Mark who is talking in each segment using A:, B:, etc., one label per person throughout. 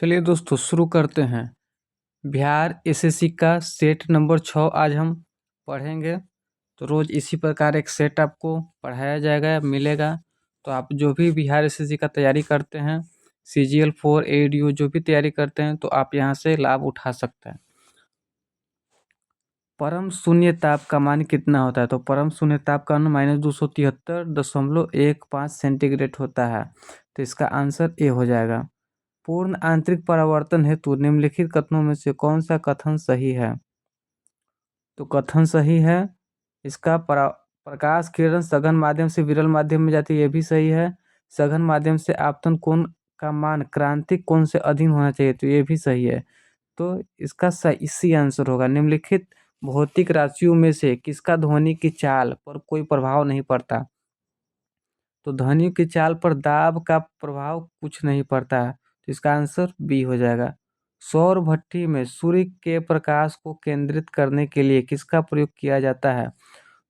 A: चलिए दोस्तों शुरू करते हैं। बिहार एसएससी का सेट नंबर 6 आज हम पढ़ेंगे। तो रोज़ इसी प्रकार एक सेट आपको पढ़ाया जाएगा या मिलेगा। तो आप जो भी बिहार एसएससी का तैयारी करते हैं, CGL 4 ADO जो भी तैयारी करते हैं, तो आप यहाँ से लाभ उठा सकते हैं। परम शून्य ताप का मान कितना होता है? तो परम शून्य ताप का मान -273.15 सेंटीग्रेड होता है। तो इसका आंसर ए हो जाएगा। पूर्ण आंतरिक परावर्तन हेतु निम्नलिखित कथनों में से कौन सा कथन सही है? तो कथन सही है इसका प्रकाश किरण सघन माध्यम से विरल माध्यम में जाती है, ये भी सही है। सघन माध्यम से आपतन कोण का मान क्रांतिक कोण से अधीन होना चाहिए, तो ये भी सही है। तो इसका सही आंसर होगा निम्नलिखित भौतिक राशियों में से किसका ध्वनि की चाल पर कोई प्रभाव नहीं पड़ता? तो ध्वनि की चाल पर दाब का प्रभाव कुछ नहीं पड़ता है, तो इसका आंसर बी हो जाएगा। सौर भट्ठी में सूर्य के प्रकाश को केंद्रित करने के लिए किसका प्रयोग किया जाता है?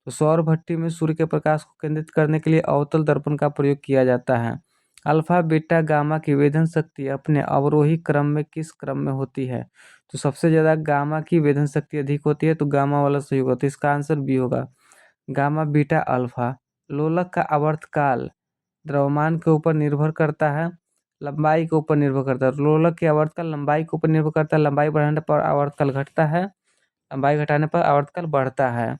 A: तो सौर भट्ठी में सूर्य के प्रकाश को केंद्रित करने के लिए अवतल दर्पण का प्रयोग किया जाता है। अल्फा बीटा गामा की वेधन शक्ति अपने अवरोही क्रम में किस क्रम में होती है? तो सबसे ज्यादा गामा की वेधन शक्ति अधिक होती है, तो गामा वाला सही होगा, तो इसका आंसर बी होगा। Gamma beta alpha. लोलक का आवर्तकाल द्रव्यमान के ऊपर निर्भर करता है, लंबाई के ऊपर निर्भर करता है। लोलक की आवर्तकाल लंबाई के ऊपर निर्भर करता है, लंबाई बढ़ाने पर आवर्तकाल घटता है, लंबाई घटाने पर आवर्तकाल बढ़ता है।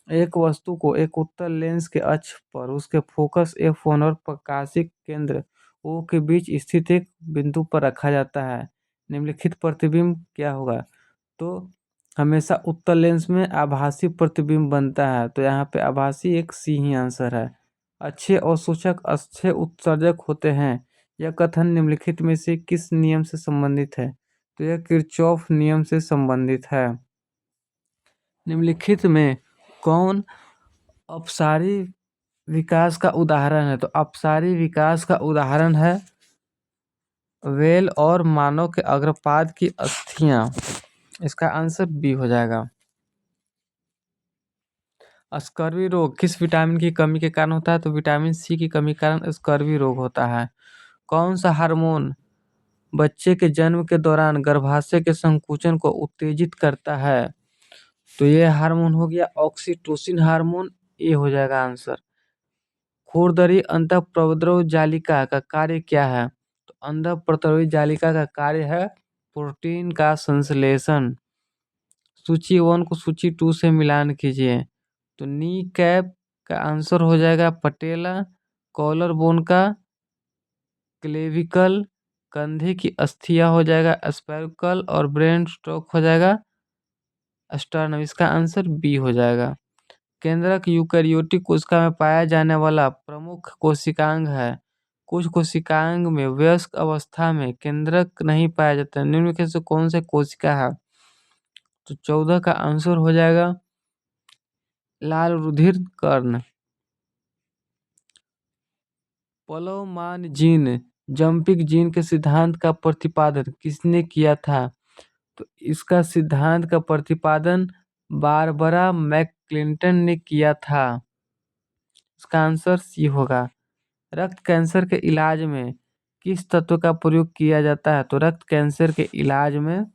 A: एक वस्तु को एक उत्तल लेंस के अक्ष पर उसके फोकस F1 और प्रकाशिक केंद्र O के बीच स्थित एक बिंदु पर रखा जाता है। निम्नलिखित प्रतिबिंब क्या होगा? तो हमेशा उत्तल लेंस में आभासी प्रतिबिंब बनता है, तो यहाँ पे आभासी एक सी ही आंसर है। अच्छे अवशोषक अच्छे उत्सर्जक होते हैं, यह कथन निम्नलिखित में से किस नियम से संबंधित है? तो यह किरचॉफ नियम से संबंधित है। निम्नलिखित में कौन अपसारी विकास का उदाहरण है? तो अपसारी विकास का उदाहरण है व्हेल और मानव के अग्रपाद की अस्थियां। इसका आंसर बी हो जाएगा। स्कर्वी रोग किस विटामिन की कमी के कारण होता है? तो विटामिन सी की कमी के कारण स्कर्वी रोग होता है। कौन सा हार्मोन बच्चे के जन्म के दौरान गर्भाशय के संकुचन को उत्तेजित करता है? तो ये हार्मोन हो गया ऑक्सीटोसिन हार्मोन, ये हो जाएगा आंसर। खुरदरी अंतःप्रद्रव जालिका का कार्य क्या है? तो अंतःप्रद्रवी जालिका का कार्य है प्रोटीन का संश्लेषण। सूची 1 को सूची 2 से मिलान कीजिए। तो नी कैप का आंसर हो जाएगा पटेला, कॉलर बोन का क्लेविकल, कंधे की अस्थिया हो जाएगा स्पाइकल और ब्रेन स्ट्रोक हो जाएगा स्टर्नम। इसका आंसर बी हो जाएगा। केंद्रक यूकैरियोटिक कोशिका में पाया जाने वाला प्रमुख कोशिकांग है। कुछ कोशिकांग में वयस्क अवस्था में केंद्रक नहीं पाया जाता, निम्नलिखित से कौन से कोशिका है? तो 14 का आंसर हो जाएगा लाल रुधिर कर्ण। पलोमान जीन जंपिंग जीन के सिद्धांत का प्रतिपादन किसने किया था? तो इसका सिद्धांत का प्रतिपादन बारबरा मैकक्लिंटन ने किया था। इसका आंसर सी होगा। रक्त कैंसर के इलाज में किस तत्व का प्रयोग किया जाता है? तो रक्त कैंसर के इलाज में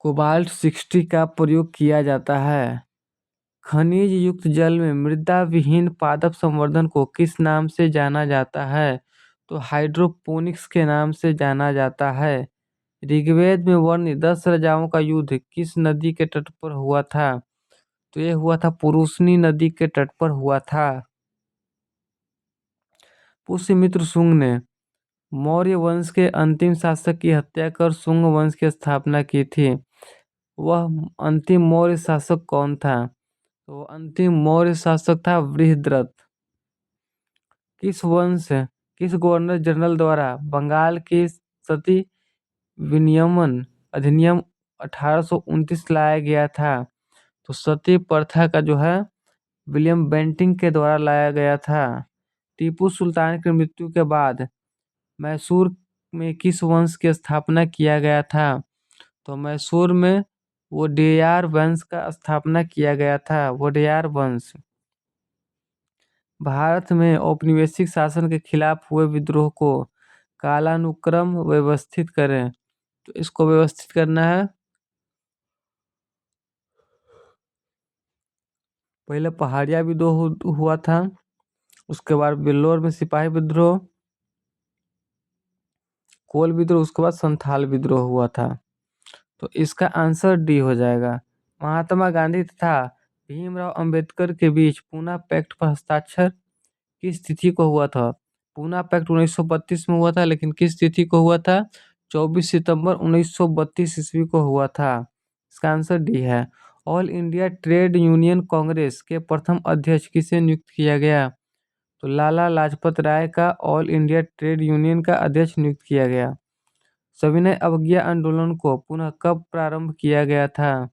A: कोबाल्ट 60 का प्रयोग किया जाता है। खनिज युक्त जल में मृदा विहीन पादप संवर्धन को किस नाम से जाना जाता है? तो हाइड्रोपोनिक्स के नाम से जाना जाता है। ऋग्वेद में वर्णित 10 राजाओं का युद्ध किस नदी के तट पर हुआ था? तो यह हुआ था पुरुषनी नदी के तट पर हुआ था। पुष्यमित्र शुंग ने मौर्य वंश के अंतिम शासक की हत्या कर शुंग वंश की स्थापना की थी। वह अंतिम मौर्य शासक कौन था? तो अंतिम मौर्य शासक था बृहद्रथ। किस गवर्नर जनरल द्वारा बंगाल की सती विनियमन अधिनियम 1829 लाया गया था? तो सती प्रथा का जो है विलियम बेंटिंग के द्वारा लाया गया था। टीपू सुल्तान की मृत्यु के बाद मैसूर में किस वंश की स्थापना किया गया था? तो मैसूर में वोडेयार वंश का स्थापना किया गया था, वोडेयार वंश। भारत में औपनिवेशिक शासन के खिलाफ हुए विद्रोह को कालानुक्रम व्यवस्थित करें। तो इसको व्यवस्थित करना है। पहले पहाड़िया विद्रोह हुआ था, उसके बाद बिल्लोर में सिपाही विद्रोह, कोल विद्रोह, उसके बाद संथाल विद्रोह हुआ था। तो इसका आंसर डी हो जाएगा। महात्मा गांधी तथा भीमराव अंबेडकर के बीच पूना पैक्ट पर हस्ताक्षर किस तिथि को हुआ था? पूना पैक्ट 1932 में हुआ था, लेकिन किस तिथि को हुआ था? 24 सितंबर 1932 ईस्वी को हुआ था। इसका आंसर डी है। All India trade union Congress के प्रथम अध्यक्ष किसे नियुक्त किया गया? तो लाला लाजपत राय का ऑल इंडिया ट्रेड यूनियन का अध्यक्ष नियुक्त किया गया। सविनय अवज्ञा आंदोलन को पुनः कब प्रारंभ किया गया था?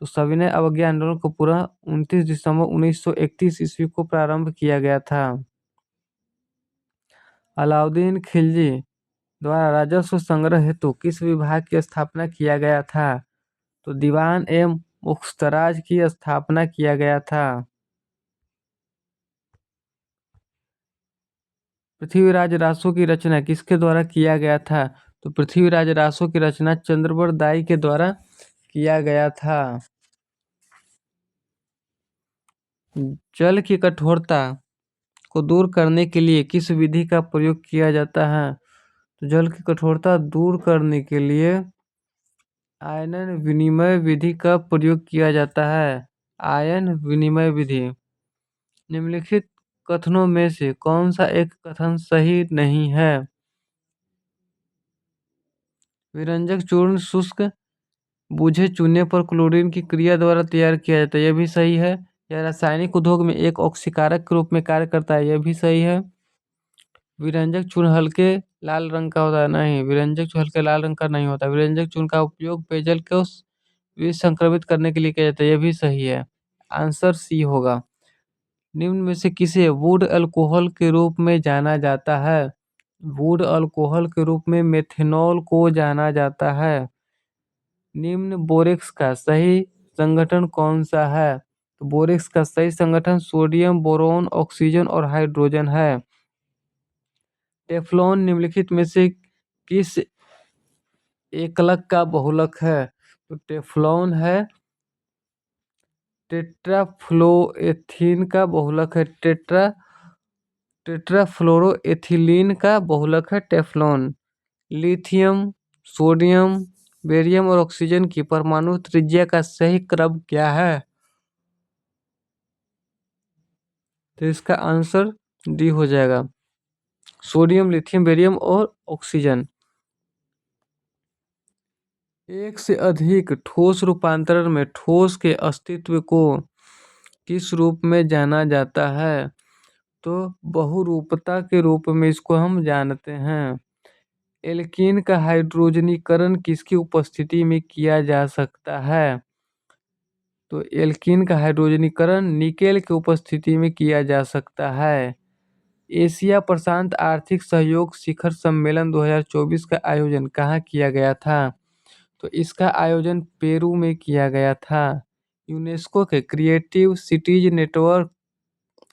A: तो सविनय अवज्ञा आंदोलन को पूरा 29 दिसंबर 1931 ईस्वी को प्रारंभ किया गया था। अलाउद्दीन खिलजी द्वारा राजस्व संग्रह हेतु किस विभाग की स्थापना किया गया था? तो दीवान एवं मुख्तराज की स्थापना किया गया था। पृथ्वीराज रासो की रचना किसके द्वारा किया गया था? तो पृथ्वीराज रासो की रचना चंद्रबड़ दाई के द्वारा किया गया था। जल की कठोरता को दूर करने के लिए किस विधि का प्रयोग किया जाता है? तो जल की कठोरता दूर करने के लिए आयन विनिमय विधि का प्रयोग किया जाता है। आयन विनिमय विधि। निम्नलिखित कथनों में से कौन सा एक कथन सही नहीं है? विरंजक चूर्ण शुष्क बूझे चूने पर क्लोरीन की क्रिया द्वारा तैयार किया जाता है, यह भी सही है। यह रासायनिक उद्योग में एक ऑक्सीकारक के रूप में कार्य करता है, यह भी सही है। विरंजक चूर्ण हल्के लाल रंग का होता है, नहीं, विरंजक चूर्ण हल्के लाल रंग का नहीं होता। विरंजक चूर्ण का उपयोग पेयजल को विसंक्रमित करने के लिए किया जाता है, यह भी सही है। आंसर सी होगा। निम्न में से किसे वुड अल्कोहल के रूप में जाना जाता है? वुड अल्कोहल के रूप में मेथनॉल को जाना जाता है। निम्न बोरेक्स का सही संगठन कौन सा है? तो बोरेक्स का सही संगठन सोडियम, बोरोन, ऑक्सीजन और हाइड्रोजन है। टेफ्लॉन निम्नलिखित में से किस एकलक का बहुलक है? तो टेफ्लॉन है टेट्राफ्लोएथीन का बहुलक है। टेट्राफ्लोरोएथिलीन का बहुलक है टेफ्लॉन। लिथियम, सोडियम, बेरियम और ऑक्सीजन की परमाणु त्रिज्या का सही क्रम क्या है? तो इसका आंसर डी हो जाएगा। सोडियम, लिथियम, बेरियम और ऑक्सीजन। एक से अधिक ठोस रूपांतरण में ठोस के अस्तित्व को किस रूप में जाना जाता है? तो बहुरूपता के रूप में इसको हम जानते हैं। एल्कीन का हाइड्रोजनीकरण किसकी उपस्थिति में किया जा सकता है? तो एल्कीन का हाइड्रोजनीकरण निकेल की उपस्थिति में किया जा सकता है। एशिया प्रशांत आर्थिक सहयोग शिखर सम्मेलन 2024 का आयोजन कहाँ किया गया था? तो इसका आयोजन पेरू में किया गया था। यूनेस्को के क्रिएटिव सिटीज नेटवर्क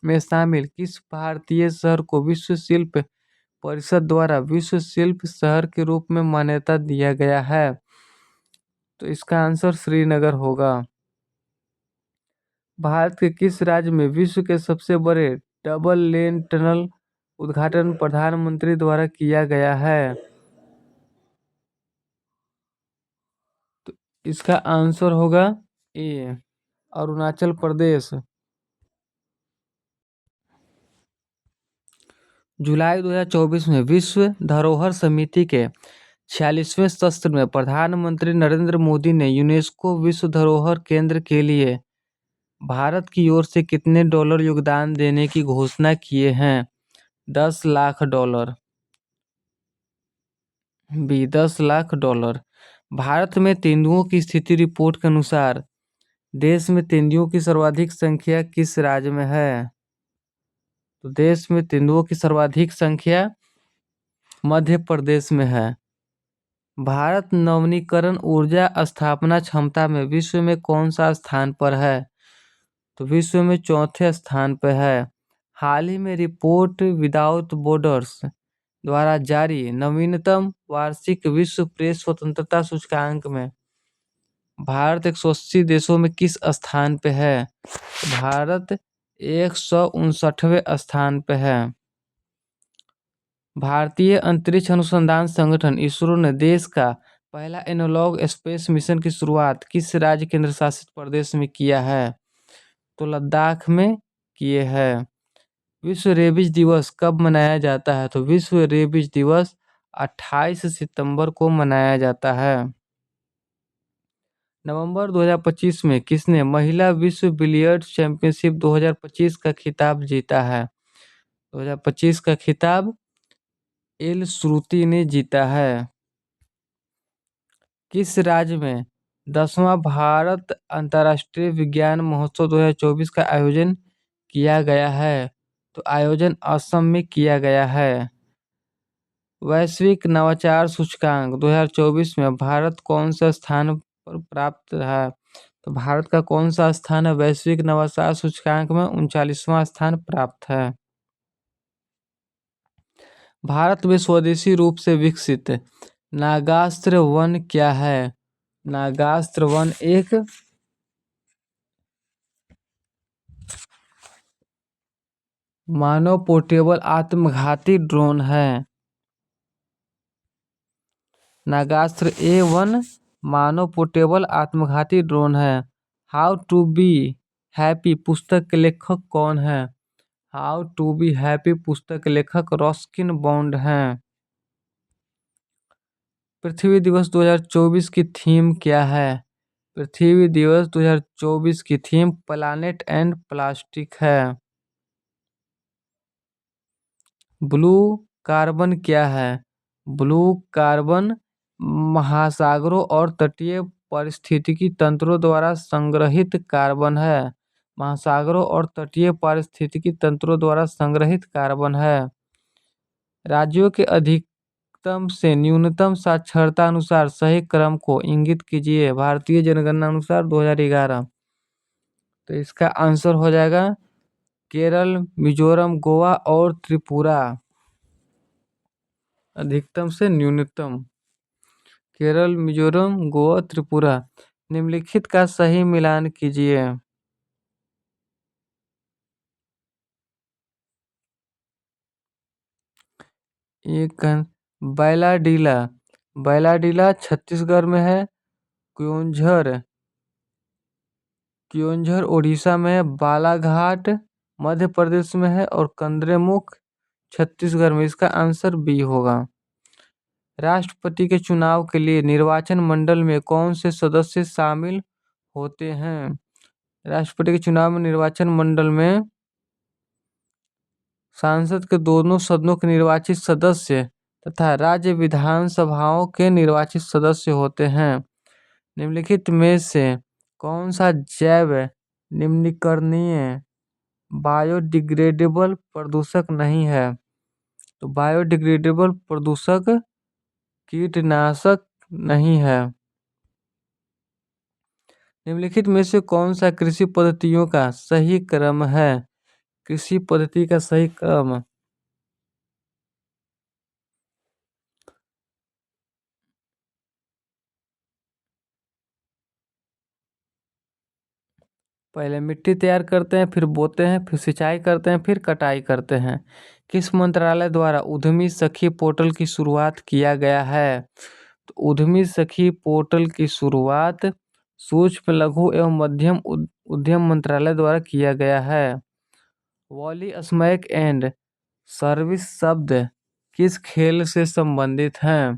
A: में शामिल किस भारतीय शहर को विश्व शिल्प परिषद द्वारा विश्व शिल्प शहर के रूप में मान्यता दिया गया है? तो इसका आंसर श्रीनगर होगा। भारत के किस राज्य में विश्व के सबसे बड़े डबल लेन टनल उद्घाटन प्रधानमंत्री द्वारा किया गया है? तो इसका आंसर होगा ए, अरुणाचल प्रदेश। जुलाई 2024 में विश्व धरोहर समिति के 46वें सत्र में प्रधानमंत्री नरेंद्र मोदी ने यूनेस्को विश्व धरोहर केंद्र के लिए भारत की ओर से कितने डॉलर योगदान देने की घोषणा किए हैं? 10 lakh dollar. B 10 lakh dollar. भारत में तेंदुओं की स्थिति रिपोर्ट के अनुसार देश में तेंदुओं की सर्वाधिक संख्या किस राज्य में है? तो देश में तेंदुओं की सर्वाधिक संख्या मध्य प्रदेश में है। भारत नवीकरण ऊर्जा स्थापना क्षमता में विश्व में कौन सा स्थान पर है? तो विश्व में चौथे स्थान पर है। हाल ही में रिपोर्ट विदाउट बॉर्डर्स द्वारा जारी नवीनतम वार्षिक विश्व प्रेस स्वतंत्रता सूचकांक में भारत 180 देशों में किस स्थान पे है? भारत 159वें स्थान पे है। भारतीय अंतरिक्ष अनुसंधान संगठन इसरो ने देश का पहला एनालॉग स्पेस मिशन की शुरुआत किस राज्य केंद्र शासित प्रदेश में किया है? तो लद्दाख में किए हैं। विश्व रेबीज दिवस कब मनाया जाता है? तो विश्व रेबीज दिवस 28 सितंबर को मनाया जाता है। नवंबर 2025 में किसने महिला विश्व बिलियर्ड्स चैंपियनशिप 2025 का खिताब जीता है? 2025 का खिताब एल श्रुति ने जीता है। किस राज्य में 10वां भारत अंतर्राष्ट्रीय विज्ञान महोत्सव 2024 का आयोजन किया गया है? तो आयोजन असम में किया गया है। वैश्विक नवाचार सूचकांक 2024 में भारत कौन सा स्थान पर प्राप्त है? तो भारत का कौन सा स्थान है वैश्विक नवाचार सूचकांक में? 39वां स्थान प्राप्त है। भारत में स्वदेशी रूप से विकसित नागास्त्र वन क्या है? नागास्त्र वन एक मानव पोर्टेबल आत्मघाती ड्रोन है। नागास्त्र A1 मानव पोर्टेबल आत्मघाती ड्रोन है। हाउ टू बी हैप्पी पुस्तक के लेखक कौन है? हाउ टू बी हैप्पी पुस्तक के लेखक रस्किन बॉन्ड हैं। पृथ्वी दिवस 2024 की थीम क्या है? पृथ्वी दिवस 2024 की थीम प्लैनेट एंड प्लास्टिक है। ब्लू कार्बन क्या है? ब्लू कार्बन महासागरों और तटीय पारिस्थितिकी तंत्रों द्वारा संग्रहित कार्बन है। महासागरों और तटीय पारिस्थितिकी तंत्रों द्वारा संग्रहित कार्बन है। राज्यों के अधिकतम से न्यूनतम साक्षरता अनुसार सही क्रम को इंगित कीजिए। भारतीय जनगणना अनुसार 2011। तो इसका आंसर हो जाएगा केरल, मिजोरम, गोवा और त्रिपुरा। अधिकतम से न्यूनतम केरल, मिजोरम, गोवा, त्रिपुरा। निम्नलिखित का सही मिलान कीजिए। एक बैलाडीला, बैलाडीला छत्तीसगढ़ में है। क्योंझर, क्योंझर उड़ीसा में है। बालाघाट मध्य प्रदेश में है और कंद्रेमुख छत्तीसगढ़ में। इसका आंसर बी होगा। राष्ट्रपति के चुनाव के लिए निर्वाचन मंडल में कौन से सदस्य शामिल होते हैं? राष्ट्रपति के चुनाव में निर्वाचन मंडल में संसद के दोनों सदनों के निर्वाचित सदस्य तथा राज्य विधानसभाओं के निर्वाचित सदस्य होते हैं। निम्नलिखित में से कौन सा जैव निम्नीकरणीय बायोडिग्रेडेबल प्रदूषक नहीं है? तो बायोडिग्रेडेबल प्रदूषक कीटनाशक नहीं है। निम्नलिखित में से कौन सा कृषि पद्धतियों का सही क्रम है? कृषि पद्धति का सही क्रम पहले मिट्टी तैयार करते हैं, फिर बोते हैं, फिर सिंचाई करते हैं, फिर कटाई करते हैं। किस मंत्रालय द्वारा उद्यमी सखी पोर्टल की शुरुआत किया गया है? तो उद्यमी सखी पोर्टल की शुरुआत सूक्ष्म लघु एवं मध्यम उद्यम मंत्रालय द्वारा किया गया है। वॉली स्मैक एंड सर्विस शब्द किस खेल से संबंधित हैं?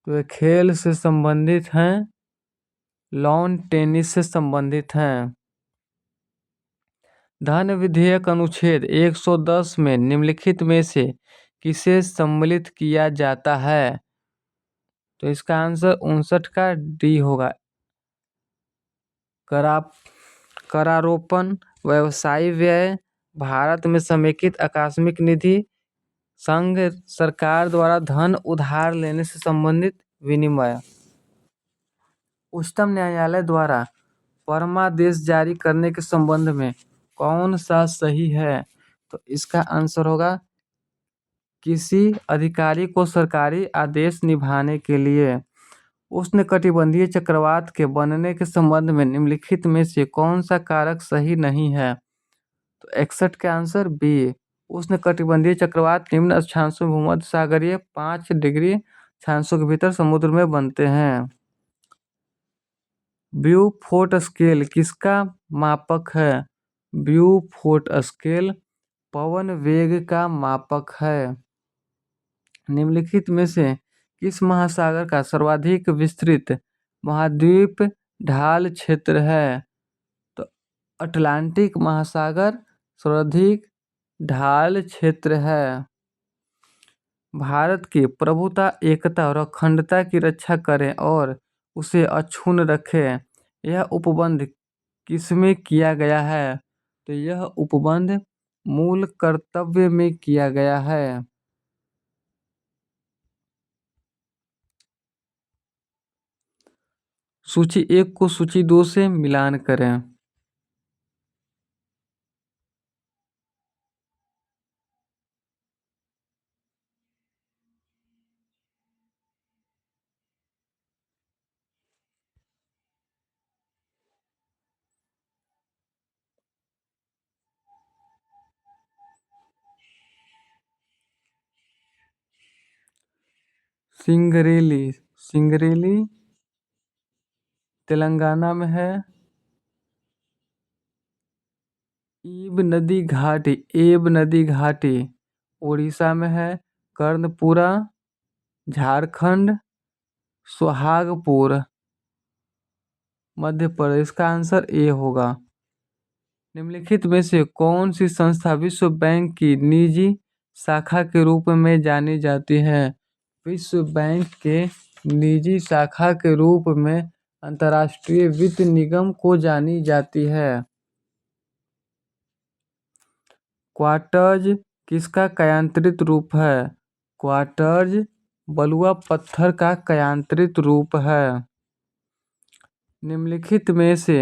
A: तो ये खेल से संबंधित हैं, लॉन टेनिस से संबंधित हैं। धन विधेयक अनुच्छेद 110 में निम्नलिखित में से किसे सम्मिलित किया जाता है? तो इसका आंसर 59 का डी होगा। करारोपण, व्यवसायी व्यय, भारत में समेकित आकस्मिक निधि, संघ सरकार द्वारा धन उधार लेने से संबंधित विनिमय। उच्चतम न्यायालय द्वारा परमादेश जारी करने के संबंध में कौन सा सही है? तो इसका आंसर होगा किसी अधिकारी को सरकारी आदेश निभाने के लिए उष्णकटिबंधीय चक्रवात के बनने के संबंध में निम्नलिखित में से कौन सा कारक सही नहीं है? तो 61 का आंसर बी। उष्णकटिबंधीय चक्रवात निम्न अक्षांशों भूमध्य सागरीय 5 डिग्री अक्षांशों के भीतर समुद्र में बनते हैं। ब्यूफोर्ट स्केल किसका मापक है? ब्यूफोर्ट स्केल पवन वेग का मापक है। निम्नलिखित में से किस महासागर का सर्वाधिक विस्तृत महाद्वीप ढाल क्षेत्र है? तो अटलांटिक महासागर सर्वाधिक ढाल क्षेत्र है। भारत की प्रभुता, एकता और अखंडता की रक्षा करें और उसे अक्षुण्ण रखें, यह उपबंध किसमें किया गया है? तो यह उपबंध मूल कर्तव्य में किया गया है। सूची 1 को सूची 2 से मिलान करें। सिंगरेली, सिंगरेली तेलंगाना में है। एब नदी घाटी उड़ीसा में है। कर्णपुरा झारखंड। सोहागपुर मध्य प्रदेश। का आंसर ए होगा। निम्नलिखित में से कौन सी संस्था विश्व बैंक की निजी शाखा के रूप में जानी जाती है? विश्व बैंक के निजी शाखा के रूप में अंतर्राष्ट्रीय वित्त निगम को जानी जाती है। क्वार्टज किसका कायांतरित रूप है? क्वार्टज बलुआ पत्थर का कायांतरित रूप है। निम्नलिखित में से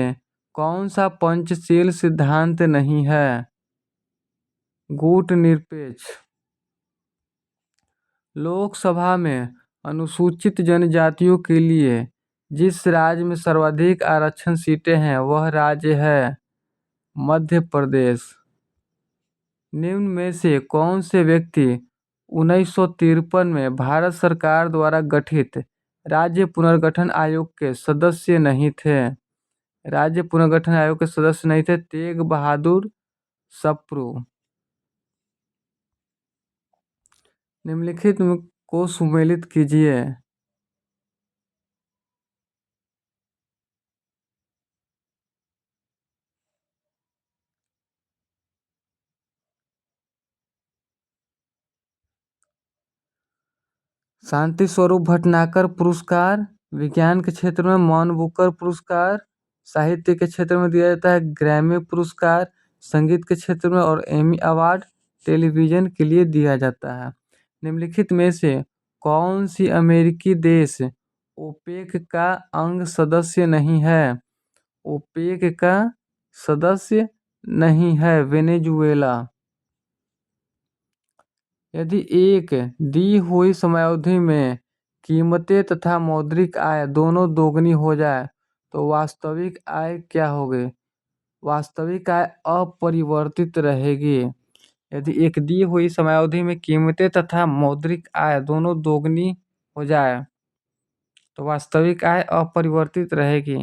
A: कौन सा पंचशील सिद्धांत नहीं है? गुटनिरपेक्ष। लोकसभा में अनुसूचित जनजातियों के लिए जिस राज्य में सर्वाधिक आरक्षण सीटें हैं वह राज्य है मध्य प्रदेश। निम्न में से कौन से व्यक्ति 1953 में भारत सरकार द्वारा गठित राज्य पुनर्गठन आयोग के सदस्य नहीं थे? राज्य पुनर्गठन आयोग के सदस्य नहीं थे तेग बहादुर सप्रू। निम्नलिखित को सुमेलित कीजिए। शांति स्वरूप भटनागर पुरस्कार, विज्ञान के क्षेत्र में मौन बुकर पुरस्कार, साहित्य के क्षेत्र में दिया जाता है ग्रैमी पुरस्कार, संगीत के क्षेत्र में और एमी अवार्ड टेलीविजन के लिए दिया जाता है। निम्नलिखित में से कौन सी अमेरिकी देश ओपेक का अंग सदस्य नहीं है? ओपेक का सदस्य नहीं है वेनेजुएला। यदि एक दी हुई समयावधि में कीमतें तथा मौद्रिक आय दोनों दोगुनी हो जाए तो वास्तविक आय क्या होगी? वास्तविक आय अपरिवर्तित रहेगी। यदि एक दी हुई समयावधि में कीमतें तथा मौद्रिक आय दोनों दोगुनी हो जाए तो वास्तविक आय अपरिवर्तित रहेगी।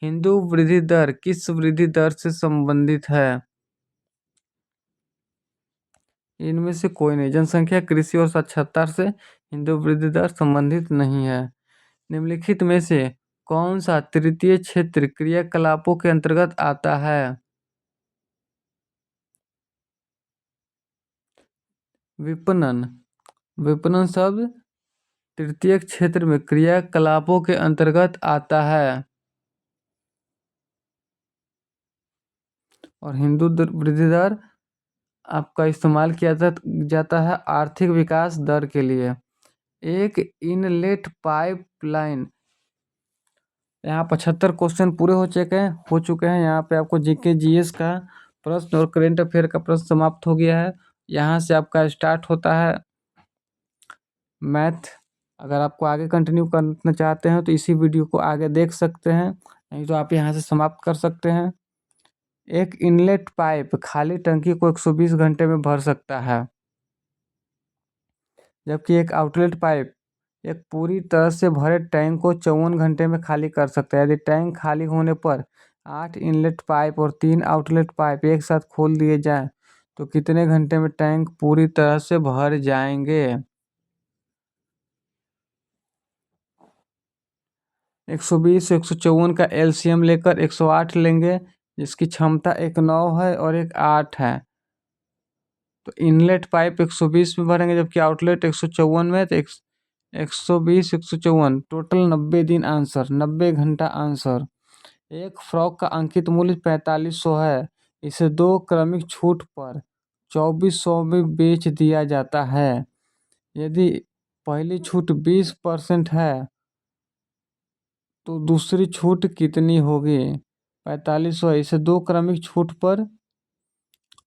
A: हिंदू वृद्धि दर किस वृद्धि दर से संबंधित है? इनमें से कोई नहीं। जनसंख्या, कृषि और साक्षरता से हिंदू वृद्धि दर संबंधित नहीं है। निम्नलिखित में से कौन सा तृतीय क्षेत्र क्रियाकलापों के अंतर्गत आता है? विपणन। विपणन शब्द तृतीय क्षेत्र में क्रियाकलापों के अंतर्गत आता है। और हिंदू वृद्धि दर आपका इस्तेमाल किया जाता है आर्थिक विकास दर के लिए। एक इनलेट पाइपलाइन। यहाँ 75 क्वेश्चन पूरे हो चुके हैं। यहाँ पे आपको जीके जीएस का प्रश्न और करेंट अफेयर का प्रश्न समाप्त हो गया है। यहाँ से आपका स्टार्ट होता है मैथ। अगर आपको आगे कंटिन्यू करना चाहते हैं तो इसी वीडियो को आगे देख सकते हैं, नहीं तो आप यहाँ से समाप्त कर सकते हैं। एक इनलेट पाइप खाली टंकी को 120 घंटे में भर सकता है, जबकि एक आउटलेट पाइप एक पूरी तरह से भरे टैंक को 54 घंटे में खाली कर सकता है। यदि टैंक खाली होने पर 8 इनलेट पाइप और 3 आउटलेट पाइप एक साथ खोल दिए जाएं तो कितने घंटे में टैंक पूरी तरह से भर जाएंगे? 120 154 का एलसीएम लेकर 108 लेंगे, जिसकी क्षमता एक 9 है और एक 8 है। तो इनलेट पाइप 120 में भरेंगे, जबकि आउटलेट 154 में। तो 120 154 टोटल 90 दिन आंसर, 90 घंटा आंसर। एक फ्रॉक का अंकित मूल्य 4500 है। इसे 2 क्रमिक छूट पर 2400 में बेच दिया जाता है। यदि पहली छूट 20% है तो दूसरी छूट कितनी होगी? 4500 है, इसे 2 क्रमिक छूट पर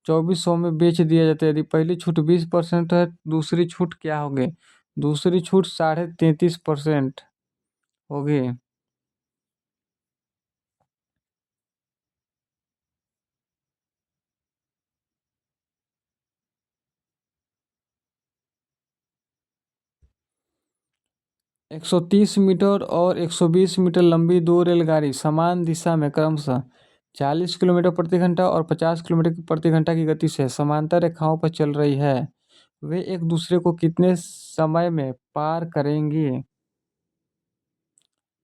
A: 2400 में बेच दिया जाता है। यदि पहली छूट 20% है, दूसरी छूट क्या होगी? दूसरी छूट 33.5% होगी। 130 मीटर और 120 मीटर लंबी दो रेलगाड़ी समान दिशा में क्रमशः 40 किलोमीटर प्रति घंटा और 50 किलोमीटर प्रति घंटा की गति से समांतर रेखाओं पर चल रही है। वे एक दूसरे को कितने समय में पार करेंगी?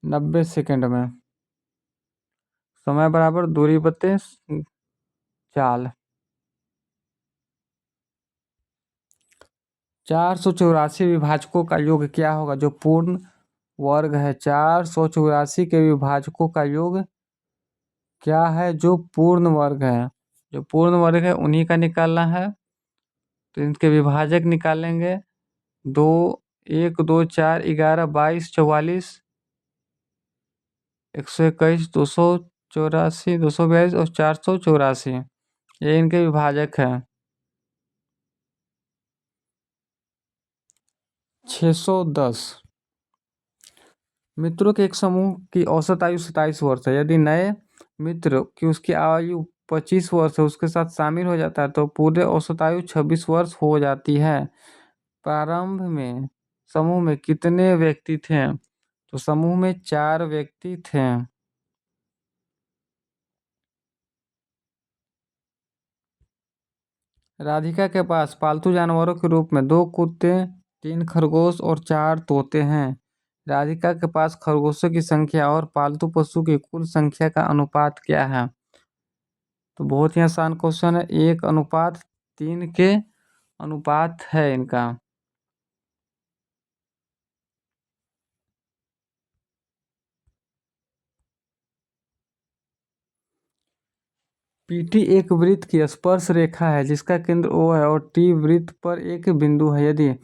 A: 90 सेकंड में। समय बराबर दूरी बटे चाल। 484 विभाजकों का योग क्या होगा जो पूर्ण वर्ग है? 484 के विभाजकों का योग क्या है जो पूर्ण वर्ग है? जो पूर्ण वर्ग है उन्हीं का निकालना है। तो इनके विभाजक निकालेंगे। 2 1 2 4 11 22 44 121 284 242 और 484, ये इनके विभाजक हैं। 610। मित्रों के एक समूह की औसत आयु 27 वर्ष है। यदि नए मित्र की उसकी आयु 25 वर्ष है उसके साथ शामिल हो जाता है तो पूरे औसत आयु 26 वर्ष हो जाती है। प्रारंभ में समूह में कितने व्यक्ति थे? तो समूह में 4 व्यक्ति थे। राधिका के पास पालतू जानवरों के रूप में 2 कुत्ते, 3 खरगोश और 4 तोते हैं। राधिका के पास खरगोशों की संख्या और पालतू पशु की कुल संख्या का अनुपात क्या है? तो बहुत ही आसान क्वेश्चन है, 1:3 के अनुपात है इनका। पीटी एक वृत्त की स्पर्श रेखा है जिसका केंद्र O है और टी वृत्त पर एक बिंदु है। यदि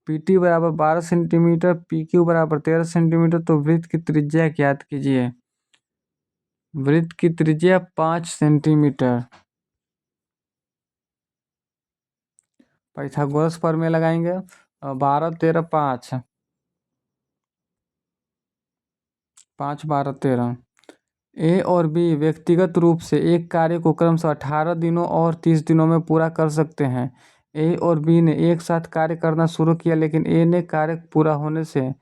A: PT बराबर 12 सेंटीमीटर, PQ बराबर 13 सेंटीमीटर तो वृत्त की त्रिज्या ज्ञात कीजिए। वृत्त की त्रिज्या 5 सेंटीमीटर। पाइथागोरस प्रमेय लगाएंगे। 12 13 5, 5 12 13। ए और बी व्यक्तिगत रूप से एक कार्य को क्रमशः 18 दिनों और 30 दिनों में पूरा कर सकते हैं। ए और बी ने एक साथ कार्य करना शुरू किया, लेकिन ए ने कार्य पूरा होने से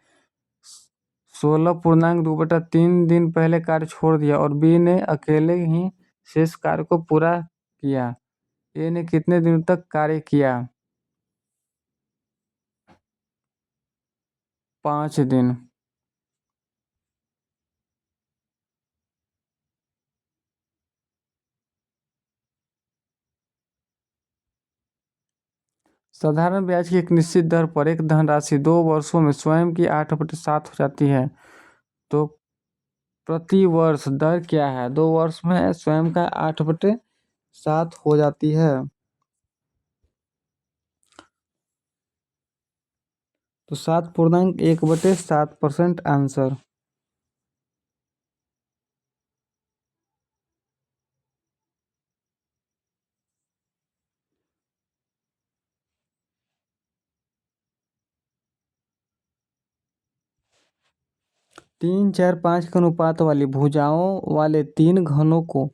A: 16.2/3 दिन पहले कार्य छोड़ दिया और बी ने अकेले ही शेष कार्य को पूरा किया। ए ने कितने दिनों तक कार्य किया? 5 दिन। साधारण ब्याज की एक निश्चित दर पर एक धनराशि 2 वर्षों में स्वयं की 8/7 हो जाती है। तो प्रति वर्ष दर क्या है? 2 वर्ष में स्वयं का 8/7 हो जाती है। तो 7.1/7% आंसर। 3:4:5 के अनुपात वाली भुजाओं वाले तीन घनों को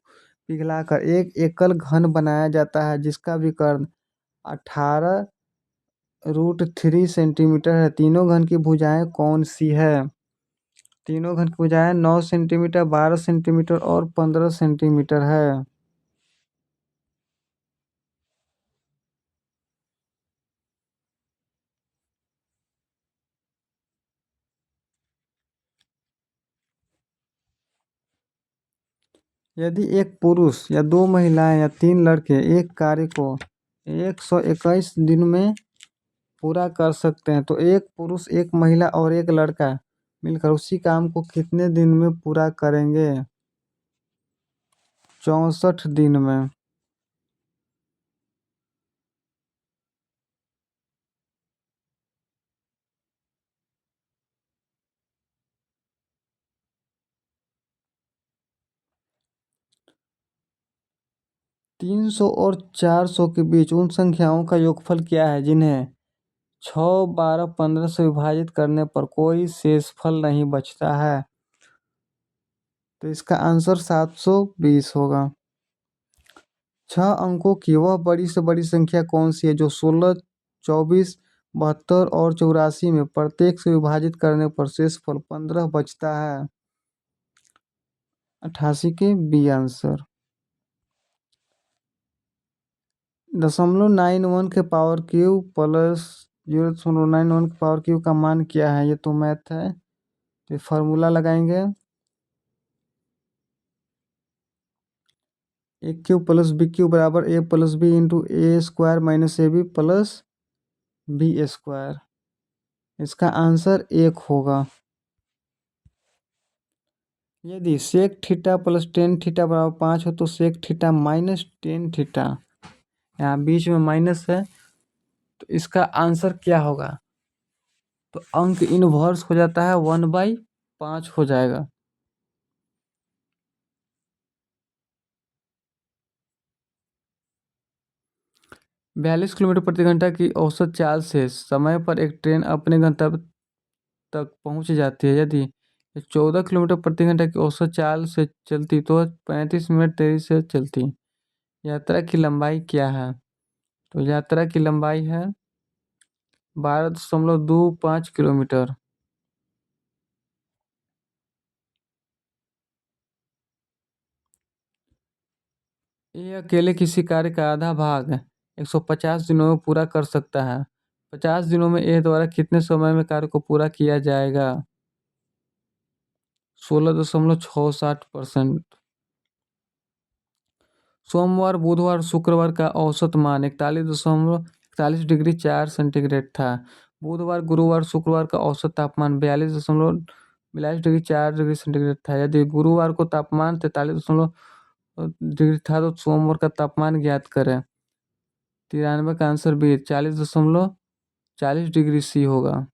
A: पिघलाकर एक एकल घन बनाया जाता है जिसका विकर्ण 18√3 सेंटीमीटर है। तीनों घन की भुजाएं कौन सी है? तीनों घन की भुजाएं 9 सेंटीमीटर, 12 सेंटीमीटर और 15 सेंटीमीटर है। यदि एक पुरुष या दो महिलाएं या तीन लड़के एक कार्य को 121 दिन में पूरा कर सकते हैं तो एक पुरुष, एक महिला और एक लड़का मिलकर उसी काम को कितने दिन में पूरा करेंगे? 64 दिन में। 300 और 400 के बीच उन संख्याओं का योगफल क्या है जिन्हें 6, 12, 15 से विभाजित करने पर कोई शेषफल नहीं बचता है? तो इसका आंसर 720 होगा। 6 अंकों की वह बड़ी से बड़ी संख्या कौन सी है जो 16, 24, 72 और 84 में प्रत्येक से विभाजित करने पर शेषफल 15 बचता है? 88 के बी आंसर। 0.91 के पावर क्यूब प्लस 0.91 के पावर क्यूब का मान क्या है? ये तो मैथ है, तो फार्मूला लगाएंगे। A cube plus b cube बराबर a plus b into a square minus a B plus b square. इसका आंसर 1 होगा। यदि sec theta plus tan theta बराबर 5 हो तो sec theta minus tan theta, यहाँ बीच में माइनस है, तो इसका आंसर क्या होगा? तो अंक इनवर्स हो जाता है, 1/5 हो जाएगा। बयालीस किलोमीटर प्रति घंटा की औसत चाल से समय पर एक ट्रेन अपने गंतव्य तक पहुंच जाती है। यदि 14 किलोमीटर प्रति घंटा की औसत चाल से चलती तो 35 मिनट देरी से चलती। यात्रा की लंबाई क्या है? तो यात्रा की लंबाई है 12.25 किलोमीटर। ये अकेले किसी कार्य का आधा भाग 150 दिनों में पूरा कर सकता है। 50 दिनों में यह द्वारा कितने समय में कार्य को पूरा किया जाएगा? 16.67%। सोमवार, बुधवार, शुक्रवार का औसत मान 41.41 डिग्री 4 सेंटीग्रेड था। बुधवार, गुरुवार, शुक्रवार का औसत तापमान 42.42 डिग्री 4 सेंटीग्रेड था। यदि गुरुवार को तापमान 43 डिग्री था तो सोमवार का तापमान ज्ञात करें। 93 का आंसर बी 40.40 डिग्री सी होगा।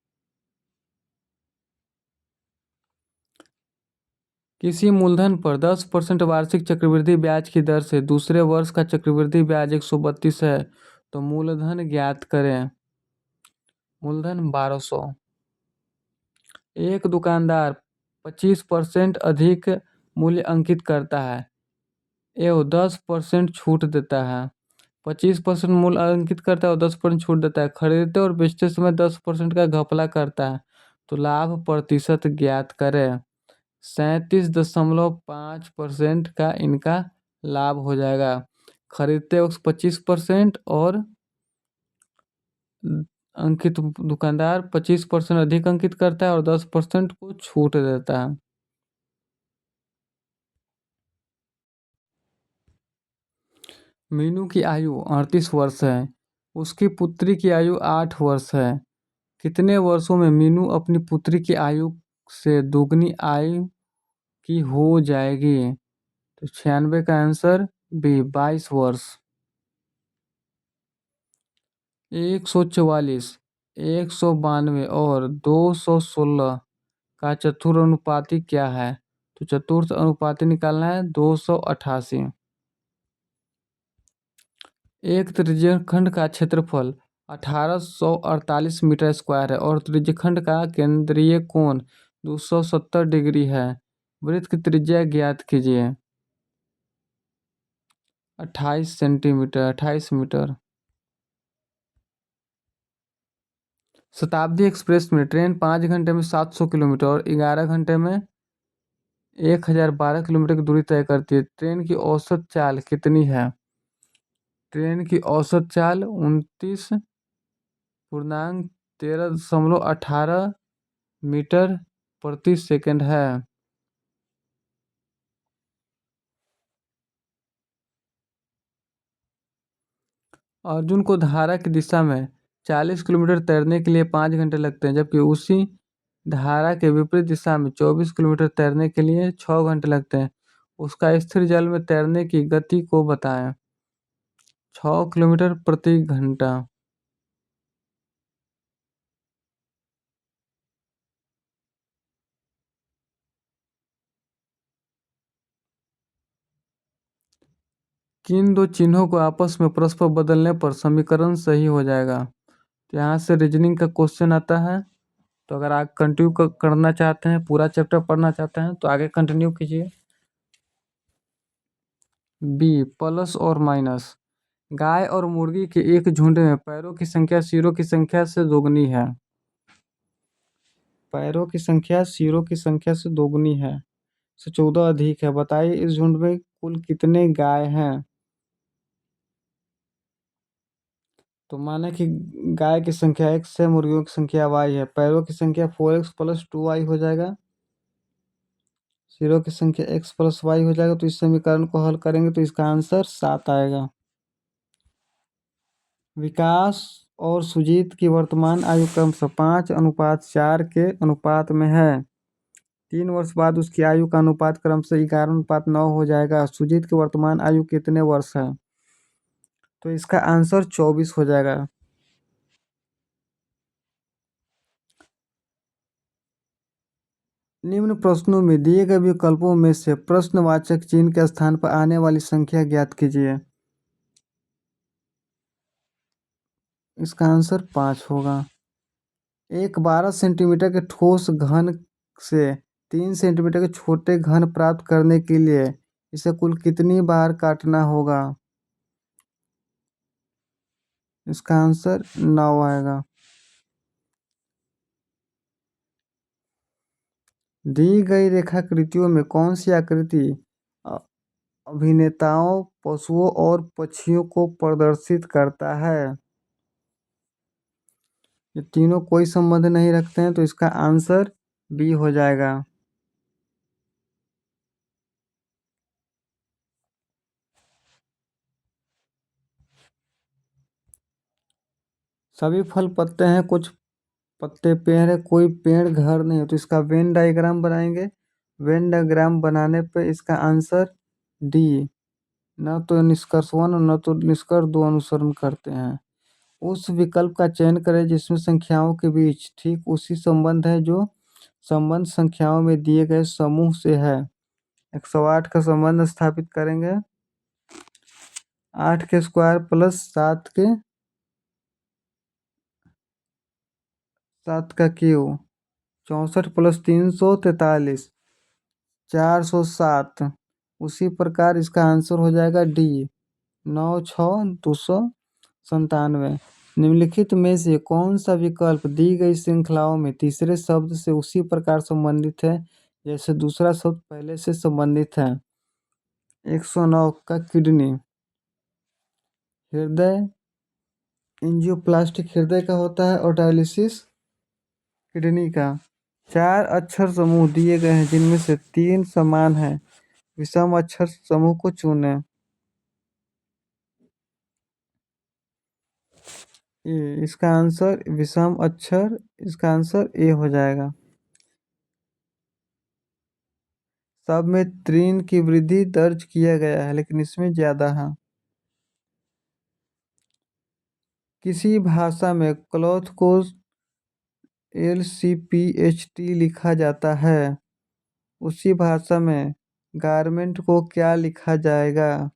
A: किसी मूलधन पर 10% वार्षिक चक्रवृद्धि ब्याज की दर से दूसरे वर्ष का चक्रवृद्धि ब्याज 132 है तो मूलधन ज्ञात करें। मूलधन 1200। एक दुकानदार 25% अधिक मूल्य अंकित करता है एवं 10% छूट देता है। 25% मूल्य अंकित करता है और 10% छूट देता है। खरीदते और बेचते समय 10% का घपला करता है तो लाभ प्रतिशत ज्ञात करें। 37.5% का इनका लाभ हो जाएगा। खरीदते वक्त 25% और अंकित दुकानदार 25% अधिक अंकित करता है और 10% को छूट देता है। मीनू की आयु 38 वर्ष है। उसकी पुत्री की आयु 8 वर्ष है। कितने वर्षों में मीनू अपनी पुत्री की आयु से दोगुनी आयु की हो जाएगी? तो 96 का आंसर बी 22 वर्ष। 144, 192 और 216 का चतुरानुपाती क्या है? तो चतुर्थ अनुपाती निकालना है 288। एक त्रिज्यखंड का क्षेत्रफल 1848 मीटर स्क्वायर है और त्रिज्यखंड का केंद्रीय कोण 270 डिग्री है। वृत्त की त्रिज्या ज्ञात कीजिए। 28 सेंटीमीटर, 28 मीटर। शताब्दी एक्सप्रेस में ट्रेन 5 घंटे में 700 किलोमीटर और 11 घंटे में 1012 किलोमीटर की दूरी तय करती है। ट्रेन की औसत चाल कितनी है? ट्रेन की औसत चाल 29.1318 मीटर प्रति सेकंड है। अर्जुन को धारा की दिशा में 40 किलोमीटर तैरने के लिए 5 घंटे लगते हैं, जबकि उसी धारा के विपरीत दिशा में 24 किलोमीटर तैरने के लिए 6 घंटे लगते हैं। उसका स्थिर जल में तैरने की गति को बताएं। 6 किलोमीटर प्रति घंटा। किन दो चिन्हों को आपस में परस्पर बदलने पर समीकरण सही हो जाएगा? तो यहाँ से रीजनिंग का क्वेश्चन आता है। तो अगर आप कंटिन्यू करना चाहते हैं, पूरा चैप्टर पढ़ना चाहते हैं, तो आगे कंटिन्यू कीजिए। बी, प्लस और माइनस। गाय और मुर्गी के एक झुंड में पैरों की संख्या सिरों की संख्या से दोगुनी है। पैरों की संख्या सिरों की संख्या से दोगुनी है, से 14 अधिक है। बताइए इस झुंड में कुल कितने गाय हैं? तो माने कि गाय की संख्या x है, मुर्गियों की संख्या y है। पैरों की संख्या 4x + 2y हो जाएगा। सिरों की संख्या x + y हो जाएगा। तो इस समीकरण को हल करेंगे तो इसका आंसर 7 आएगा। विकास और सुजीत की वर्तमान आयु क्रमशः 5:4 के अनुपात में है। 3 वर्ष बाद उसकी आयु का अनुपात क्रमशः 11:9 हो जाएगा। सुजीत की वर्तमान आयु कितने वर्ष है? तो इसका आंसर 24 हो जाएगा। निम्न प्रश्नों में दिए गए विकल्पों में से प्रश्नवाचक चिन्ह के स्थान पर आने वाली संख्या ज्ञात कीजिए। इसका आंसर 5 होगा। एक 12 सेंटीमीटर के ठोस घन से 3 सेंटीमीटर के छोटे घन प्राप्त करने के लिए इसे कुल कितनी बार काटना होगा? इसका आंसर 9 आएगा। दी गई रेखाकृतियों में कौन सी आकृति अ- अभिनेताओं, पशुओं और पक्षियों को प्रदर्शित करता है? ये तीनों कोई संबंध नहीं रखते हैं, तो इसका आंसर बी हो जाएगा। सभी फल पत्ते हैं, कुछ पत्ते पेड़ है, कोई पेड़ घर नहीं है। तो इसका वेन डायग्राम बनाएंगे। वेन डायग्राम बनाने पे इसका आंसर डी। न तो निष्कर्ष वन और न तो निष्कर्ष दो अनुसरण करते हैं। उस विकल्प का चयन करें जिसमें संख्याओं के बीच ठीक उसी संबंध है जो संबंध संख्याओं में दिए गए समूह से है। 108 का संबंध स्थापित करेंगे। 8 के स्क्वायर प्लस 7 का क्यूब, 64 + 343, 407। उसी प्रकार इसका आंसर हो जाएगा डी, 96297। निम्नलिखित में से कौन सा विकल्प दी गई श्रृंखलाओं में तीसरे शब्द से उसी प्रकार संबंधित है जैसे दूसरा शब्द पहले से संबंधित है? 109 का किडनी, हृदय, एंजियोप्लास्टिक हृदय का होता है और डायलिसिस किडनी का। 4 अक्षर समूह दिए गए हैं जिनमें से 3 समान हैं। विषम अक्षर समूह को चुनें। ए, इसका आंसर विषम अक्षर, इसका आंसर ए हो जाएगा। सब में 3 की वृद्धि दर्ज किया गया है लेकिन इसमें ज्यादा है। किसी भाषा में क्लॉथ को LCPHT लिखा जाता है, उसी भाषा में गारमेंट को क्या लिखा जाएगा?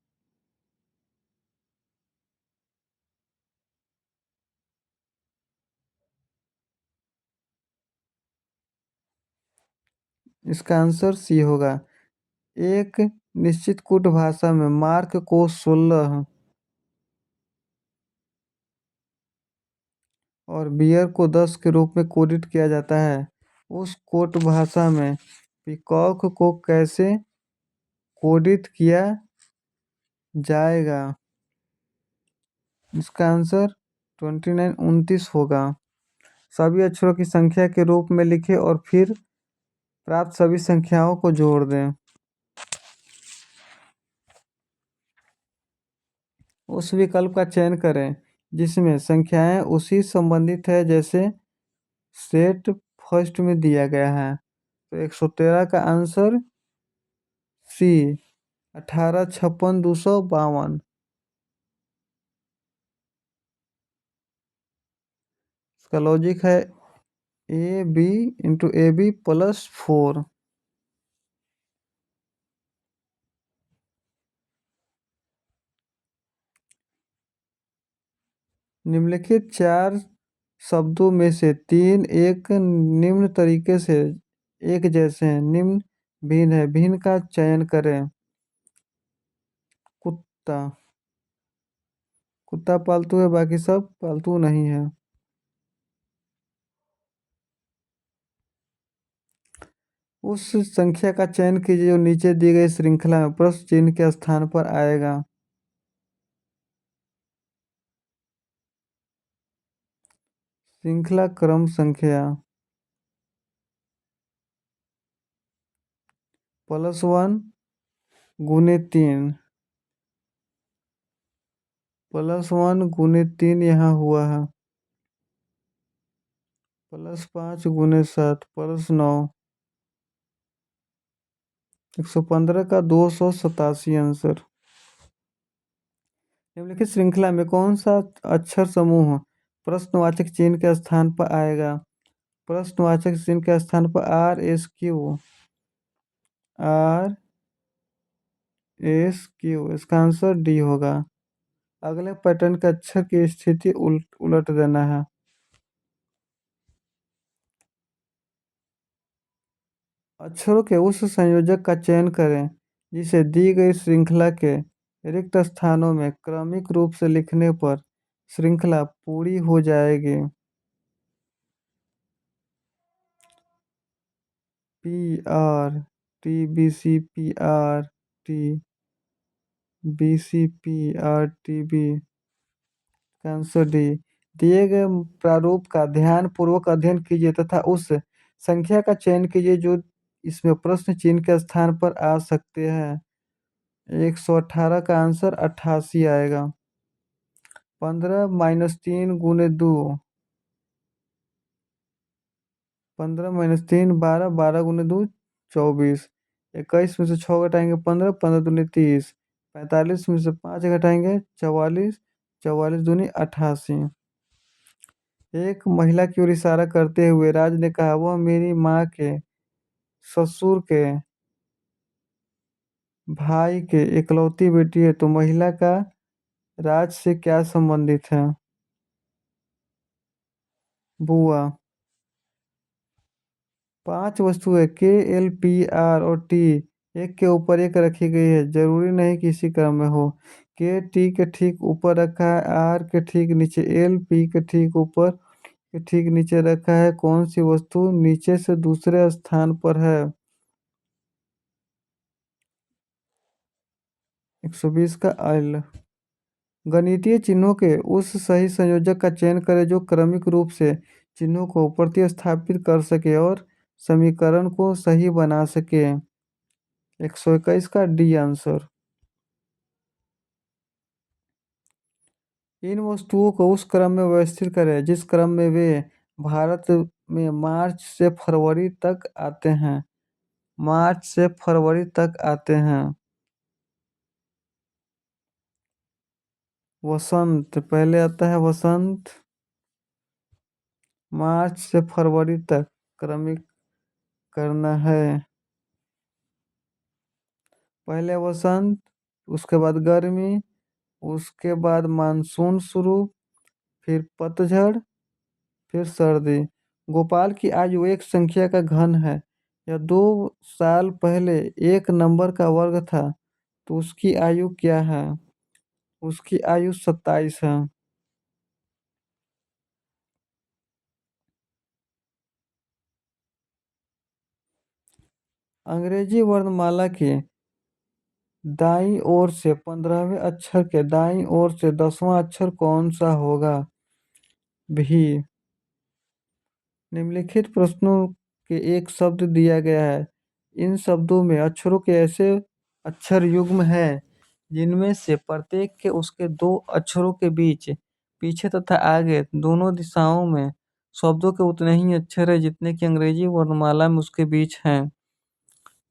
A: इसका आंसर सी होगा। एक निश्चित कूट भाषा में मार्क को 16 और बियर को 10 के रूप में कोडित किया जाता है। उस कोट भाषा में पीकॉक को कैसे कोडित किया जाएगा? इसका आंसर 29 होगा। सभी अक्षरों की संख्या के रूप में लिखें और फिर प्राप्त सभी संख्याओं को जोड़ दें। उस विकल्प का चयन करें जिसमें संख्याएं उसी संबंधित है जैसे सेट फर्स्ट में दिया गया है। तो 113 का आंसर सी 18, 56, 252। इसका लॉजिक है A B into A B plus 4। निम्नलिखित 4 शब्दों में से 3 एक निम्न तरीके से एक जैसे हैं, निम्न भिन्न है। भिन्न का चयन करें। कुत्ता। कुत्ता पालतू है, बाकी सब पालतू नहीं है। उस संख्या का चयन कीजिए जो नीचे दी गई श्रृंखला में प्रश्न चिन्ह के स्थान पर आएगा। श्रृंखला क्रम संख्या +1 गुने 3 +1 गुने 3 यहाँ हुआ है। +5 गुने 7 +9 115 का 287 आंसर। निम्नलिखित श्रृंखला में कौन सा अक्षर समूह प्रश्नवाचक चिन्ह के स्थान पर आएगा? प्रश्नवाचक चिन्ह के स्थान पर RSQ इसका आंसर डी होगा। अगले पैटर्न के अक्षर की स्थिति उलट देना है। अक्षरों के उस संयोजक का चयन करें जिसे दी गई श्रृंखला के रिक्त स्थानों में क्रमिक रूप से लिखने पर श्रृंखला पूरी हो जाएगी। PRTBCPRTBCPRTB answer D. दिए गए प्रारूप का ध्यान पूर्वक अध्ययन कीजिए तथा उस संख्या का चयन कीजिए जो इसमें प्रश्न चिन्ह के स्थान पर आ सकते हैं। 118 का आंसर 88 आएगा। 15 - 3 गुने 2 15 - 3 12 12 गुने 2 24। 21 में से 6 घटाएंगे 15 15 दूनी 30। 45 में से 5 घटाएंगे 44 44 दूनी 88। एक महिला की ओर इशारा करते हुए राज ने कहा, वह मेरी माँ के ससुर के भाई के इकलौती बेटी है। तो महिला का राज से क्या संबंधित है? बुआ। 5 वस्तुएं KLPR और T एक के ऊपर एक रखी गई है, जरूरी नहीं कि इसी क्रम में हो। K T के ठीक ऊपर रखा है, R के ठीक नीचे, L P के ठीक ऊपर के ठीक नीचे रखा है। कौन सी वस्तु नीचे से दूसरे स्थान पर है? 120 का L। गणितीय चिन्हों के उस सही संयोजक का चयन करें जो क्रमिक रूप से चिन्हों को प्रतिस्थापित कर सके और समीकरण को सही बना सके। 121 का डी आंसर। इन वस्तुओं को उस क्रम में व्यवस्थित करें जिस क्रम में वे भारत में मार्च से फरवरी तक आते हैं। मार्च से फरवरी तक आते हैं। वसंत पहले आता है। वसंत मार्च से फरवरी तक क्रमिक करना है। पहले वसंत, उसके बाद गर्मी, उसके बाद मानसून शुरू, फिर पतझड़, फिर सर्दी। गोपाल की आयु एक संख्या का घन है या 2 साल पहले एक नंबर का वर्ग था तो उसकी आयु क्या है? उसकी आयु 27 है। अंग्रेजी वर्णमाला के दाईं ओर से 15वें अक्षर के दाईं ओर से 10वां अक्षर कौन सा होगा? भी। निम्नलिखित प्रश्नों के एक शब्द दिया गया है। इन शब्दों में अक्षरों के ऐसे अक्षर युग्म हैं जिनमें से प्रत्येक के उसके दो अक्षरों के बीच पीछे तथा आगे दोनों दिशाओं में शब्दों के उतने ही अक्षर हैं जितने कि अंग्रेजी वर्णमाला में उसके बीच हैं।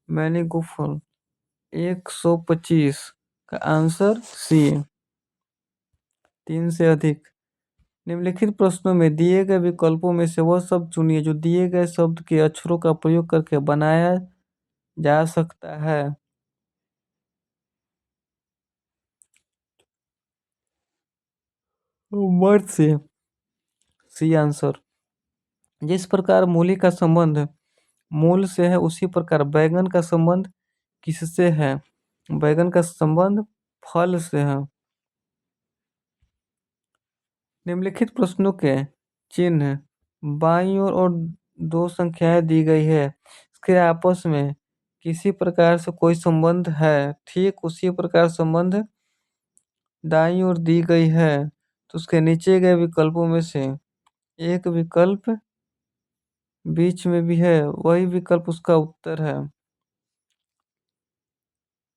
A: मैनी गो फुल 125 का आंसर सी। 3 से अधिक। निम्नलिखित प्रश्नों में दिए गए विकल्पों में से वह शब्द चुनिए जो दिए गए शब्द के अक्षरों का प्रयोग करके बनाया जा सकता है। मर्द से सी आंसर। जिस प्रकार मूली का संबंध मूल से है उसी प्रकार बैगन का संबंध किससे है? बैगन का संबंध फल से है। निम्नलिखित प्रश्नों के चिन्ह बाईं ओर और दो संख्याएं दी गई है इसके आपस में किसी प्रकार से कोई संबंध है। ठीक उसी प्रकार संबंध दाईं ओर दी गई है तो उसके नीचे गए विकल्पों में से एक विकल्प बीच में भी है वही विकल्प उसका उत्तर है।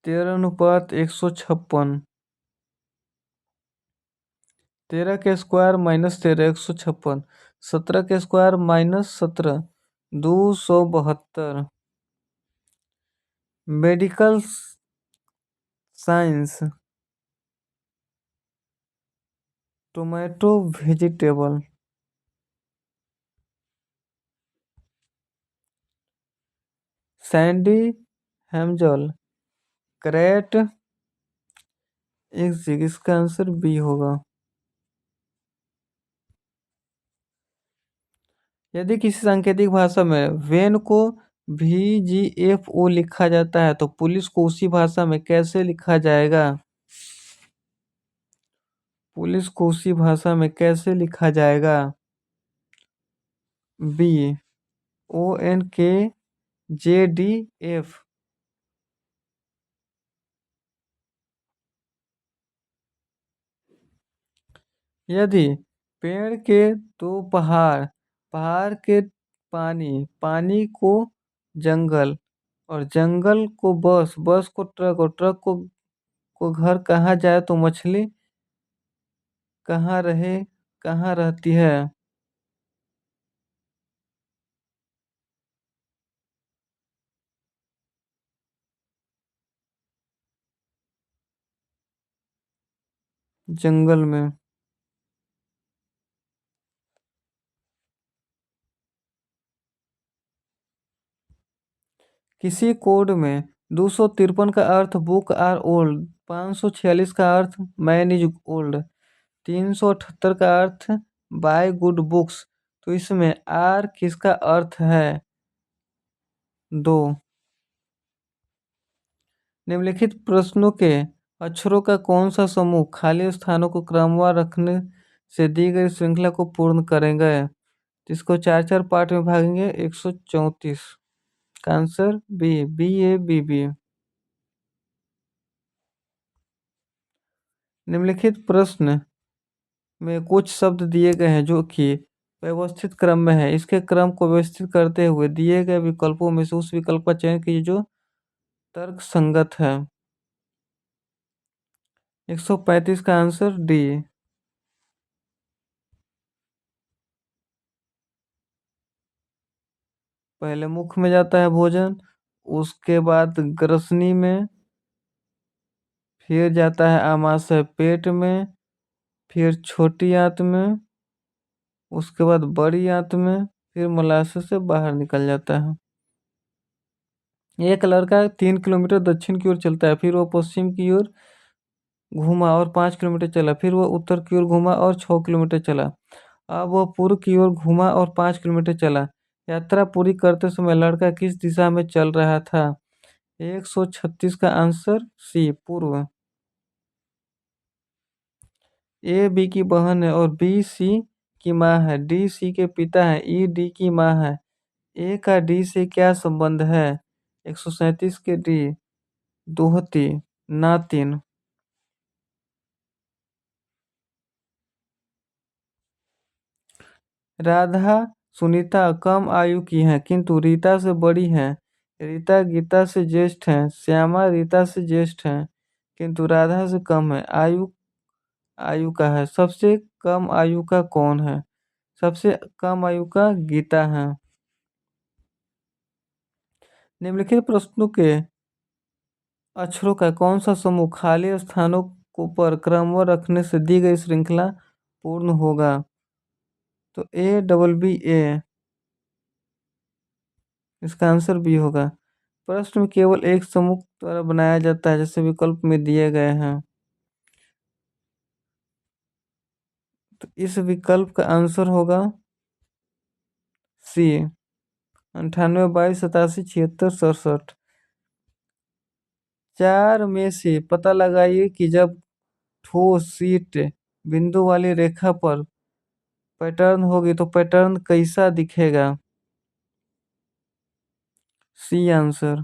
A: 13:156। 13 के स्क्वायर माइनस 13 156। 17 के square minus 17 272। Medical science tomato vegetable. सैंडी हेमजल करेट इसका आंसर बी होगा। यदि किसी सांकेतिक भाषा में वेन को VGFO लिखा जाता है तो पुलिस को उसी भाषा में कैसे लिखा जाएगा? पुलिस को उसी भाषा में कैसे लिखा जाएगा? B ONKJDF। यदि पेड़ के दो पहाड़ पहाड़ के पानी पानी को जंगल और जंगल को बस बस को ट्रक और ट्रक को घर कहाँ जाए तो मछली कहाँ रहती है? जंगल में। किसी कोड में 253 का अर्थ बुक आर ओल्ड, 546 का अर्थ मैन इज ओल्ड, 378 का अर्थ बाय गुड बुक्स, तो इसमें आर किसका अर्थ है? दो। निम्नलिखित प्रश्नों के अक्षरों का कौन सा समूह खाली स्थानों को क्रमवार रखने से दी गई श्रृंखला को पूर्ण करेंगे? जिसको 4-4 पार्ट में भागेंगे 134 का आंसर BABB। निम्नलिखित प्रश्न में कुछ शब्द दिए गए हैं जो कि व्यवस्थित क्रम में है। इसके क्रम को व्यवस्थित करते हुए दिए गए विकल्पों में से उस विकल्प का चयन कीजिए जो तर्क संगत है। 135 का आंसर डी। पहले मुख में जाता है भोजन, उसके बाद ग्रसनी में, फिर जाता है आमाशय पेट में, फिर छोटी आंत में, उसके बाद बड़ी आंत में, फिर मलाशय से बाहर निकल जाता है। एक लड़का 3 किलोमीटर दक्षिण की ओर चलता है, फिर वो पश्चिम की ओर घूमा और 5 किलोमीटर चला, फिर वह उत्तर की ओर घूमा और 6 किलोमीटर चला। अब वह पूर्व की ओर घूमा और 5 किलोमीटर चला। यात्रा पूरी करते समय लड़का किस दिशा में चल रहा था? 136 का आंसर सी पूर्व। ए बी की बहन है और बी सी की माँ है, डी सी के पिता है, ई डी की माँ है। ए का डी से क्या संबंध है? 137 के डी दोहती नातिन। राधा सुनीता कम आयु की हैं किंतु रीता से बड़ी हैं। रीता गीता से ज्येष्ठ हैं। श्यामा रीता से ज्येष्ठ हैं किंतु राधा से कम है। आयु आयु का है, सबसे कम आयु का कौन है? सबसे कम आयु का गीता है। निम्नलिखित प्रश्नों के अक्षरों का कौन सा समूह खाली स्थानों को पर क्रमवार रखने से दी गई श्रृंखला पूर्ण होगा? तो ए डबल बी ए, इसका आंसर बी होगा। प्रश्न में केवल एक समूह द्वारा बनाया जाता है जैसे विकल्प में दिए गए हैं, तो इस विकल्प का आंसर होगा सी 98 22 87 76 67। चार में से पता लगाइए कि जब ठोस शीट बिंदु वाली रेखा पर पैटर्न होगी तो पैटर्न कैसा दिखेगा? C answer.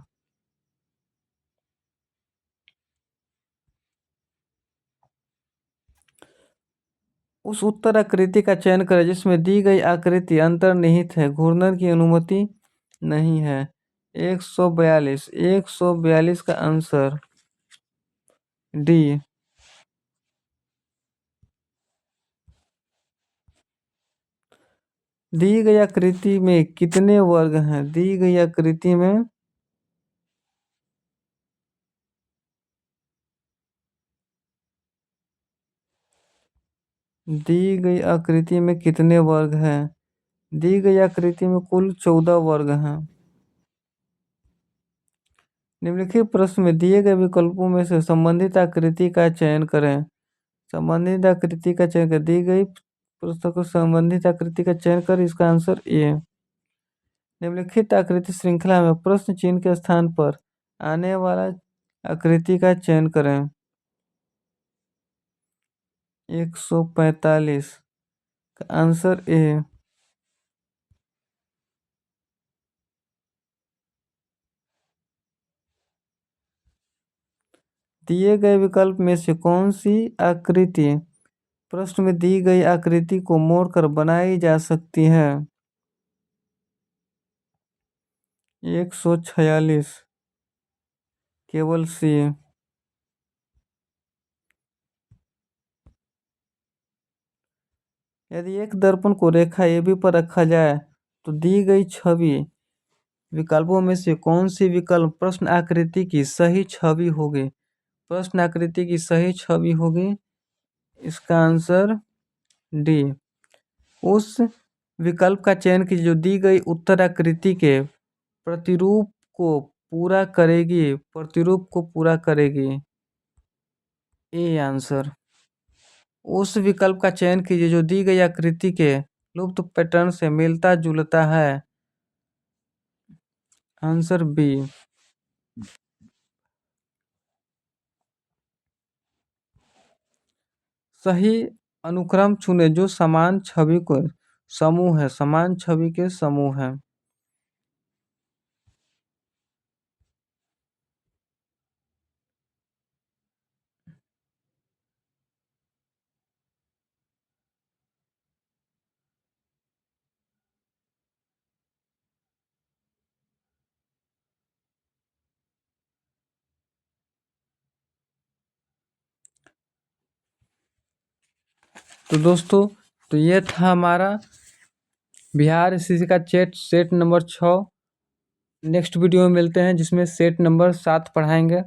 A: उस उत्तर आकृति का चयन करें जिसमें दी गई आकृति अंतर्निहित है, घूर्णन की अनुमति नहीं है। 142 142 का आंसर डी। दी गई आकृति में कितने वर्ग हैं? दी गई आकृति में दी गई आकृति में कितने वर्ग हैं? दी गई आकृति में कुल 14 वर्ग हैं। निम्नलिखित प्रश्न में दिए गए विकल्पों में से संबंधित आकृति का चयन करें। संबंधित आकृति का चयन करें। दी गई पुस्तक को संबंधित आकृति का चयन कर इसका आंसर ए। निम्नलिखित आकृति श्रृंखला में प्रश्न चिन्ह के स्थान पर आने वाला आकृति का चयन करें। 145 का आंसर ए। दिए गए विकल्प में से कौन सी आकृति प्रश्न में दी गई आकृति को मोड़कर बनाई जा सकती है? 146 केवल सी। यदि एक दर्पण को रेखा AB पर रखा जाए तो दी गई छवि विकल्पों में से कौन सी विकल्प प्रश्न आकृति की सही छवि होगी? प्रश्न आकृति की सही छवि होगी, इसका आंसर डी। उस विकल्प का चयन कीजिए जो दी गई उत्तर आकृति के प्रतिरूप को पूरा करेगी, प्रतिरूप को पूरा करेगी। A answer. उस विकल्प का चयन कीजिए जो दी गई आकृति के लुप्त पैटर्न से मिलता जुलता है। Answer B. सही अनुक्रम चुने जो समान छवि को समूह है, समान छवि के समूह है। तो दोस्तों, तो ये था हमारा बिहार एसएससी का सेट नंबर 6। नेक्स्ट वीडियो में मिलते हैं जिसमें सेट नंबर 7 पढ़ाएंगे।